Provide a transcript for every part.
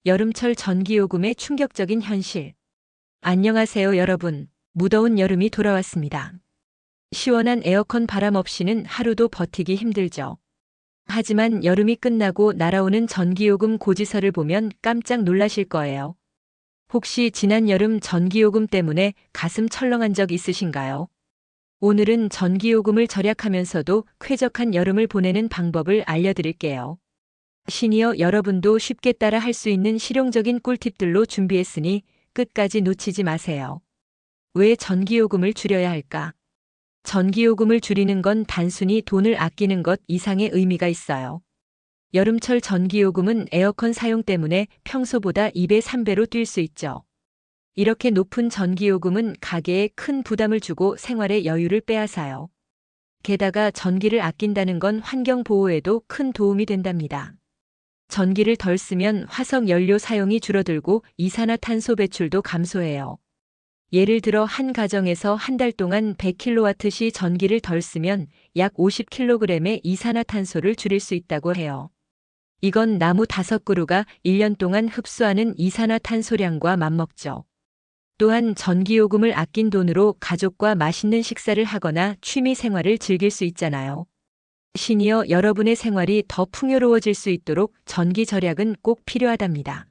여름철 전기요금의 충격적인 현실. 안녕하세요, 여러분. 무더운 여름이 돌아왔습니다. 시원한 에어컨 바람 없이는 하루도 버티기 힘들죠. 하지만 여름이 끝나고 날아오는 전기요금 고지서를 보면 깜짝 놀라실 거예요. 혹시 지난 여름 전기요금 때문에 가슴 철렁한 적 있으신가요? 오늘은 전기요금을 절약하면서도 쾌적한 여름을 보내는 방법을 알려드릴게요. 시니어 여러분도 쉽게 따라 할 수 있는 실용적인 꿀팁들로 준비했으니 끝까지 놓치지 마세요. 왜 전기요금을 줄여야 할까? 전기요금을 줄이는 건 단순히 돈을 아끼는 것 이상의 의미가 있어요. 여름철 전기요금은 에어컨 사용 때문에 평소보다 2배, 3배로 뛸 수 있죠. 이렇게 높은 전기요금은 가게에 큰 부담을 주고 생활의 여유를 빼앗아요. 게다가 전기를 아낀다는 건 환경 보호에도 큰 도움이 된답니다. 전기를 덜 쓰면 화석 연료 사용이 줄어들고 이산화탄소 배출도 감소해요. 예를 들어 한 가정에서 한 달 동안 100kWh 전기를 덜 쓰면 약 50kg의 이산화탄소를 줄일 수 있다고 해요. 이건 나무 5그루가 1년 동안 흡수하는 이산화탄소량과 맞먹죠. 또한 전기요금을 아낀 돈으로 가족과 맛있는 식사를 하거나 취미 생활을 즐길 수 있잖아요. 시니어 여러분의 생활이 더 풍요로워질 수 있도록 전기 절약은 꼭 필요하답니다.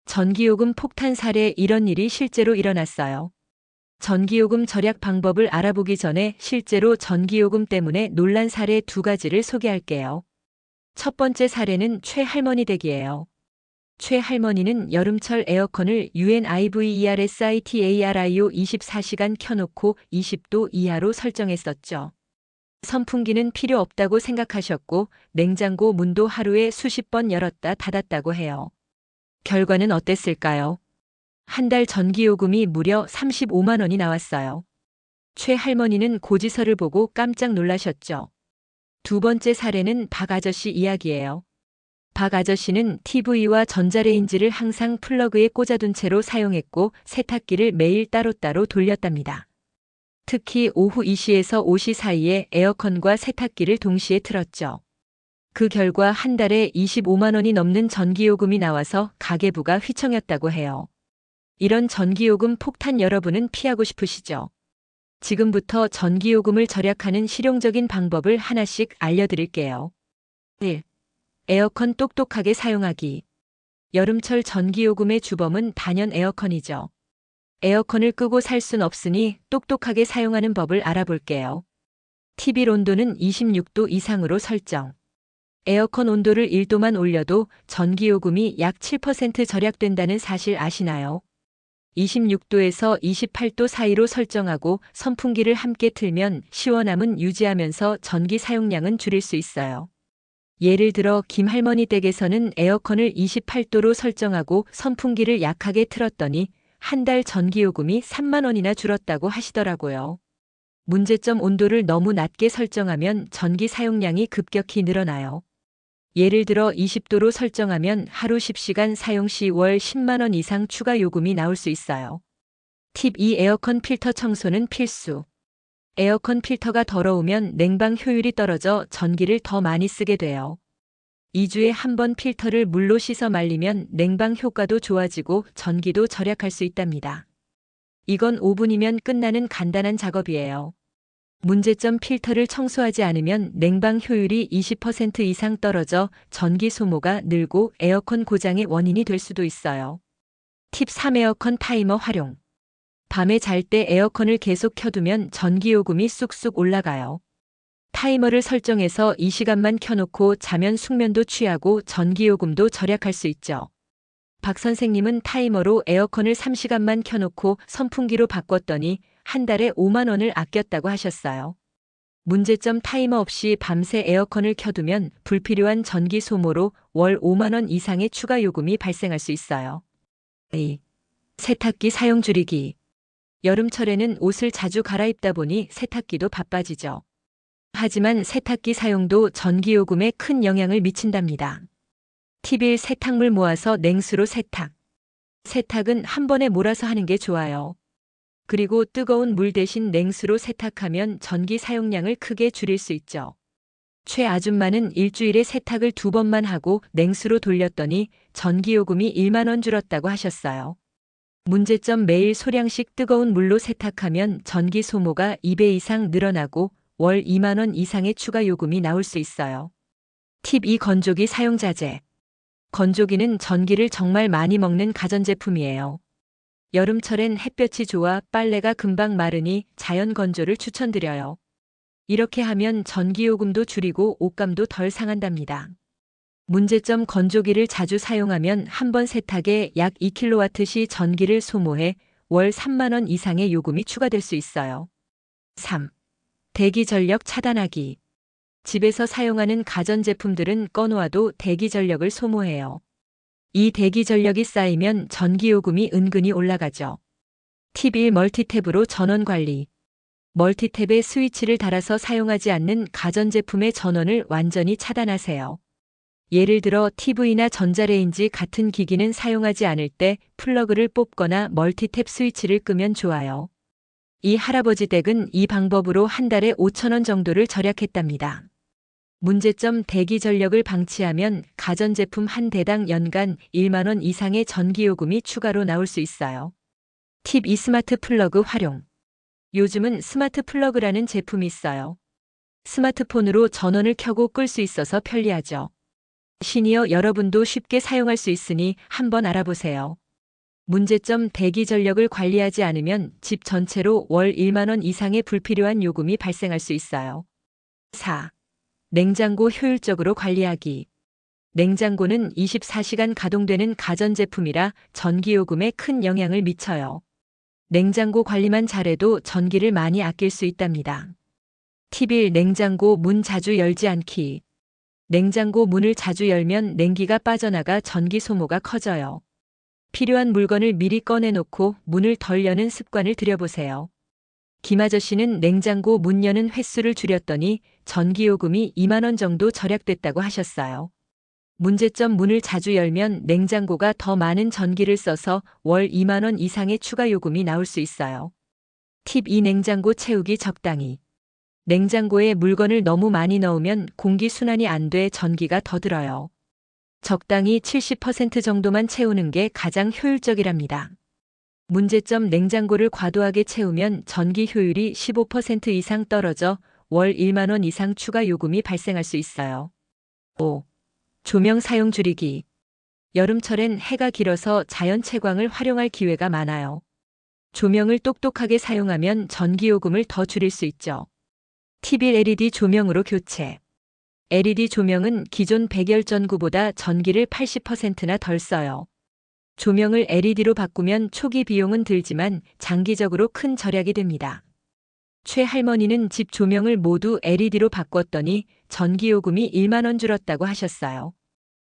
전기요금 폭탄 사례, 이런 일이 실제로 일어났어요. 전기요금 절약 방법을 알아보기 전에 실제로 전기요금 때문에 놀란 사례 2가지를 소개할게요. 첫 번째 사례는 최 할머니 댁이에요. 최 할머니는 여름철 에어컨을 UNIVERSITARIO 24시간 켜놓고 20도 이하로 설정했었죠. 선풍기는 필요 없다고 생각하셨고 냉장고 문도 하루에 수십 번 열었다 닫았다고 해요. 결과는 어땠을까요? 한 달 전기요금이 무려 35만 원이 나왔어요. 최 할머니는 고지서를 보고 깜짝 놀라셨죠. 두 번째 사례는 박 아저씨 이야기예요. 박 아저씨는 TV와 전자레인지를 항상 플러그에 꽂아둔 채로 사용했고 세탁기를 매일 따로따로 돌렸답니다. 특히 오후 2시에서 5시 사이에 에어컨과 세탁기를 동시에 틀었죠. 그 결과 한 달에 25만 원이 넘는 전기요금이 나와서 가계부가 휘청였다고 해요. 이런 전기요금 폭탄 여러분은 피하고 싶으시죠? 지금부터 전기요금을 절약하는 실용적인 방법을 하나씩 알려드릴게요. 1. 에어컨 똑똑하게 사용하기. 여름철 전기요금의 주범은 단연 에어컨이죠. 에어컨을 끄고 살 순 없으니 똑똑하게 사용하는 법을 알아볼게요. TV 온도는 26도 이상으로 설정. 에어컨 온도를 1도만 올려도 전기요금이 약 7% 절약된다는 사실 아시나요? 26도에서 28도 사이로 설정하고 선풍기를 함께 틀면 시원함은 유지하면서 전기 사용량은 줄일 수 있어요. 예를 들어 김 할머니 댁에서는 에어컨을 28도로 설정하고 선풍기를 약하게 틀었더니 한 달 전기요금이 3만 원이나 줄었다고 하시더라고요. 문제점, 온도를 너무 낮게 설정하면 전기 사용량이 급격히 늘어나요. 예를 들어 20도로 설정하면 하루 10시간 사용 시 월 10만 원 이상 추가 요금이 나올 수 있어요. 팁 2. 에어컨 필터 청소는 필수. 에어컨 필터가 더러우면 냉방 효율이 떨어져 전기를 더 많이 쓰게 돼요. 2주에 한 번 필터를 물로 씻어 말리면 냉방 효과도 좋아지고 전기도 절약할 수 있답니다. 이건 5분이면 끝나는 간단한 작업이에요. 문제점, 필터를 청소하지 않으면 냉방 효율이 20% 이상 떨어져 전기 소모가 늘고 에어컨 고장의 원인이 될 수도 있어요. 팁 3. 에어컨 타이머 활용. 밤에 잘 때 에어컨을 계속 켜두면 전기요금이 쑥쑥 올라가요. 타이머를 설정해서 이 시간만 켜놓고 자면 숙면도 취하고 전기요금도 절약할 수 있죠. 박 선생님은 타이머로 에어컨을 3시간만 켜놓고 선풍기로 바꿨더니 한 달에 5만 원을 아꼈다고 하셨어요. 문제점, 타이머 없이 밤새 에어컨을 켜두면 불필요한 전기 소모로 월 5만 원 이상의 추가 요금이 발생할 수 있어요. 2. 세탁기 사용 줄이기. 여름철에는 옷을 자주 갈아입다 보니 세탁기도 바빠지죠. 하지만 세탁기 사용도 전기요금에 큰 영향을 미친답니다. 팁 1. 세탁물 모아서 냉수로 세탁. 세탁은 한 번에 몰아서 하는 게 좋아요. 그리고 뜨거운 물 대신 냉수로 세탁하면 전기 사용량을 크게 줄일 수 있죠. 최 아줌마는 일주일에 세탁을 2번만 하고 냉수로 돌렸더니 전기요금이 1만 원 줄었다고 하셨어요. 문제점 매일 소량씩 뜨거운 물로 세탁하면 전기 소모가 2배 이상 늘어나고 월 2만 원 이상의 추가 요금이 나올 수 있어요. 팁 2. 건조기 사용 자제. 건조기는 전기를 정말 많이 먹는 가전제품이에요. 여름철엔 햇볕이 좋아 빨래가 금방 마르니 자연 건조를 추천드려요. 이렇게 하면 전기요금도 줄이고 옷감도 덜 상한답니다. 문제점 건조기를 자주 사용하면 한 번 세탁에 약 2kW 전기를 소모해 월 3만 원 이상의 요금이 추가될 수 있어요. 3. 대기 전력 차단하기. 집에서 사용하는 가전제품들은 꺼놓아도 대기 전력을 소모해요. 이 대기 전력이 쌓이면 전기요금이 은근히 올라가죠. 팁 1. 멀티탭으로 전원 관리. 멀티탭에 스위치를 달아서 사용하지 않는 가전제품의 전원을 완전히 차단하세요. 예를 들어 TV나 전자레인지 같은 기기는 사용하지 않을 때 플러그를 뽑거나 멀티탭 스위치를 끄면 좋아요. 이 할아버지 댁은 이 방법으로 한 달에 5천 원 정도를 절약했답니다. 문제점 대기 전력을 방치하면 가전제품 한 대당 연간 1만 원 이상의 전기요금이 추가로 나올 수 있어요. 팁 2. 스마트 플러그 활용. 요즘은 스마트 플러그라는 제품이 있어요. 스마트폰으로 전원을 켜고 끌 수 있어서 편리하죠. 시니어 여러분도 쉽게 사용할 수 있으니 한번 알아보세요. 문제점 대기 전력을 관리하지 않으면 집 전체로 월 1만 원 이상의 불필요한 요금이 발생할 수 있어요. 4. 냉장고 효율적으로 관리하기. 냉장고는 24시간 가동되는 가전제품이라 전기요금에 큰 영향을 미쳐요. 냉장고 관리만 잘해도 전기를 많이 아낄 수 있답니다. 팁 1. 냉장고 문 자주 열지 않기. 냉장고 문을 자주 열면 냉기가 빠져나가 전기 소모가 커져요. 필요한 물건을 미리 꺼내놓고 문을 덜 여는 습관을 들여보세요. 김 아저씨는 냉장고 문 여는 횟수를 줄였더니 전기요금이 2만 원 정도 절약됐다고 하셨어요. 문제점 문을 자주 열면 냉장고가 더 많은 전기를 써서 월 2만 원 이상의 추가 요금이 나올 수 있어요. 팁 2. 냉장고 채우기 적당히. 냉장고에 물건을 너무 많이 넣으면 공기순환이 안 돼 전기가 더 들어요. 적당히 70% 정도만 채우는 게 가장 효율적이랍니다. 문제점 냉장고를 과도하게 채우면 전기 효율이 15% 이상 떨어져 월 1만 원 이상 추가 요금이 발생할 수 있어요. 5. 조명 사용 줄이기. 여름철엔 해가 길어서 자연 채광을 활용할 기회가 많아요. 조명을 똑똑하게 사용하면 전기요금을 더 줄일 수 있죠. 팁 1. LED 조명으로 교체. LED 조명은 기존 백열전구보다 전기를 80%나 덜 써요. 조명을 LED로 바꾸면 초기 비용은 들지만 장기적으로 큰 절약이 됩니다. 최 할머니는 집 조명을 모두 LED로 바꿨더니 전기요금이 1만 원 줄었다고 하셨어요.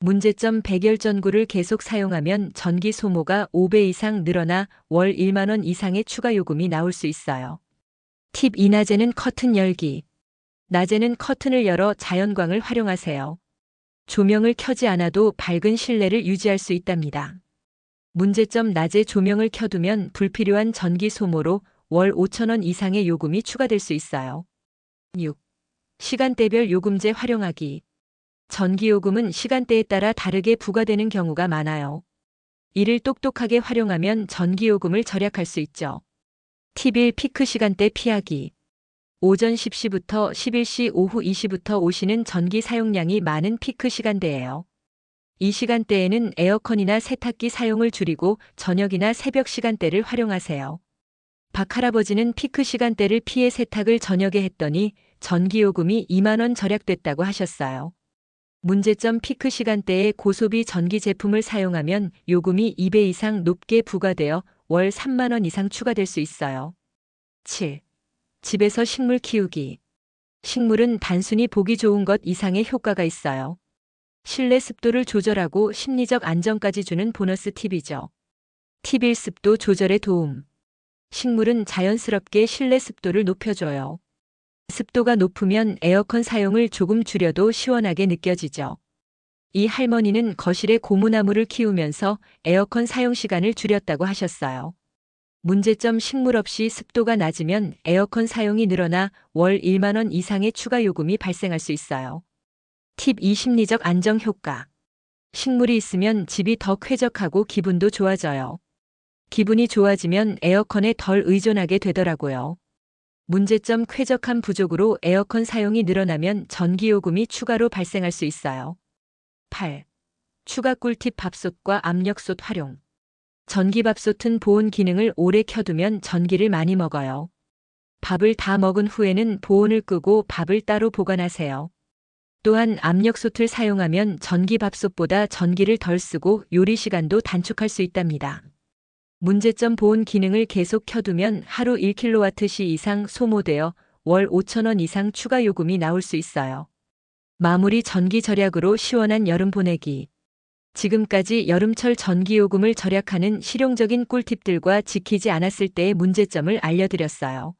문제점 백열전구를 계속 사용하면 전기 소모가 5배 이상 늘어나 월 1만 원 이상의 추가 요금이 나올 수 있어요. 팁 2. 낮에는 커튼 열기. 낮에는 커튼을 열어 자연광을 활용하세요. 조명을 켜지 않아도 밝은 실내를 유지할 수 있답니다. 문제점 낮에 조명을 켜두면 불필요한 전기 소모로 월 5천 원 이상의 요금이 추가될 수 있어요. 6. 시간대별 요금제 활용하기. 전기요금은 시간대에 따라 다르게 부과되는 경우가 많아요. 이를 똑똑하게 활용하면 전기요금을 절약할 수 있죠. 팁 1. 피크 시간대 피하기. 오전 10시부터 11시 오후 2시부터 5시는 전기 사용량이 많은 피크 시간대예요. 이 시간대에는 에어컨이나 세탁기 사용을 줄이고 저녁이나 새벽 시간대를 활용하세요. 박 할아버지는 피크 시간대를 피해 세탁을 저녁에 했더니 전기요금이 2만 원 절약됐다고 하셨어요. 문제점 피크 시간대에 고소비 전기 제품을 사용하면 요금이 2배 이상 높게 부과되어 월 3만 원 이상 추가될 수 있어요. 7. 집에서 식물 키우기. 식물은 단순히 보기 좋은 것 이상의 효과가 있어요. 실내 습도를 조절하고 심리적 안정까지 주는 보너스 팁이죠. 팁 1. 습도 조절에 도움. 식물은 자연스럽게 실내 습도를 높여줘요. 습도가 높으면 에어컨 사용을 조금 줄여도 시원하게 느껴지죠. 이 할머니는 거실에 고무나무를 키우면서 에어컨 사용 시간을 줄였다고 하셨어요. 문제점 식물 없이 습도가 낮으면 에어컨 사용이 늘어나 월 1만 원 이상의 추가 요금이 발생할 수 있어요. 팁 2. 심리적 안정 효과. 식물이 있으면 집이 더 쾌적하고 기분도 좋아져요. 기분이 좋아지면 에어컨에 덜 의존하게 되더라고요. 문제점 쾌적함 부족으로 에어컨 사용이 늘어나면 전기요금이 추가로 발생할 수 있어요. 8. 추가 꿀팁 밥솥과 압력솥 활용. 전기밥솥은 보온 기능을 오래 켜두면 전기를 많이 먹어요. 밥을 다 먹은 후에는 보온을 끄고 밥을 따로 보관하세요. 또한 압력솥을 사용하면 전기밥솥보다 전기를 덜 쓰고 요리 시간도 단축할 수 있답니다. 문제점 보온 기능을 계속 켜두면 하루 1kWh 이상 소모되어 월 5,000원 이상 추가 요금이 나올 수 있어요. 마무리 전기 절약으로 시원한 여름 보내기. 지금까지 여름철 전기요금을 절약하는 실용적인 꿀팁들과 지키지 않았을 때의 문제점을 알려드렸어요.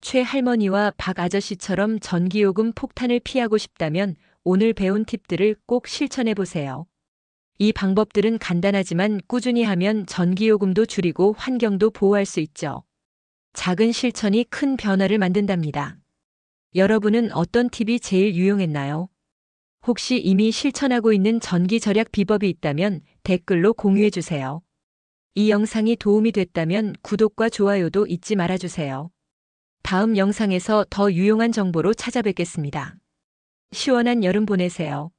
최 할머니와 박 아저씨처럼 전기요금 폭탄을 피하고 싶다면 오늘 배운 팁들을 꼭 실천해 보세요. 이 방법들은 간단하지만 꾸준히 하면 전기요금도 줄이고 환경도 보호할 수 있죠. 작은 실천이 큰 변화를 만든답니다. 여러분은 어떤 팁이 제일 유용했나요? 혹시 이미 실천하고 있는 전기 절약 비법이 있다면 댓글로 공유해 주세요. 이 영상이 도움이 됐다면 구독과 좋아요도 잊지 말아주세요. 다음 영상에서 더 유용한 정보로 찾아뵙겠습니다. 시원한 여름 보내세요.